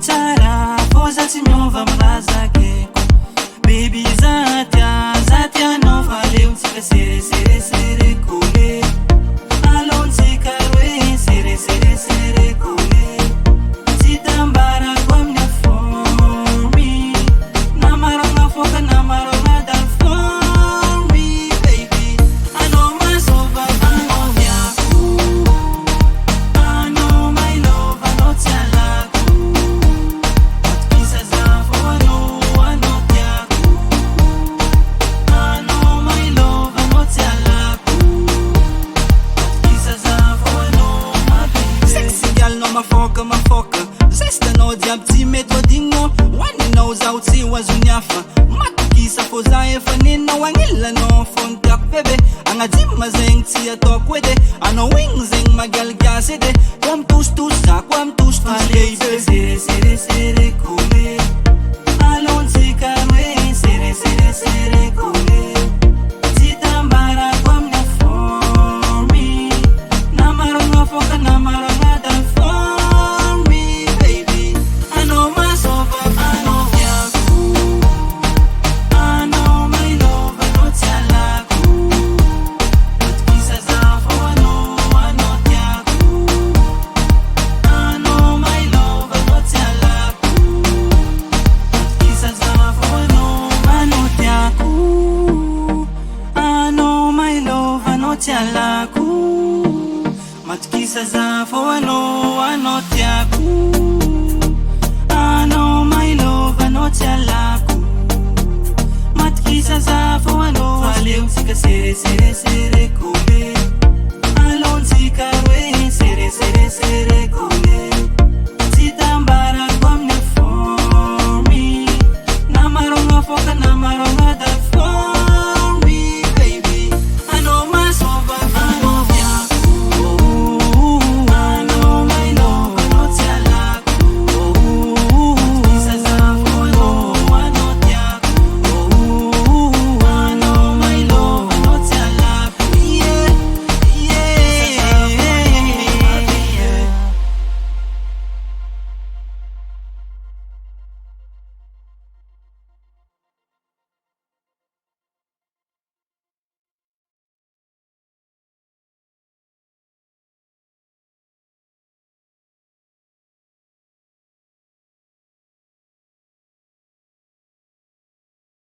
tsara fô za tsy miova amilazakeko baby zaty anao fa leontsika seresereserekole alontsika roe seresereserekole tsy tambarako amin'ny aformy namarana foka namarana dal formy baby anao mazova anao miako anao my love anao tsy alako matkisa za fô anao tiako anao my love anao tsy alako matkisa za fô anao mabe sexy gal anao mafoka zestanao jiaby tsy mety voadigninao hoaninao zaho tsy ho azony hafa matokisa fô za efa ninao agnilanao fô ny tiako bebe agnajima zegny tsy ataoko edy anao igny zegny magaligasy edy koa mitositosy za koa mitositosy baby seresereserekole alontsika roe seresereserekole tsy tambarako amin'ny aformy namarana foka namarana dal formy baby anao mazova anao miako anao my love anao tsy alako matkisa za fô anao tiako anao my love anao tsy alako matkisa za fô anao tiako anao my love anao tsy alako matkisa za fô anao tiako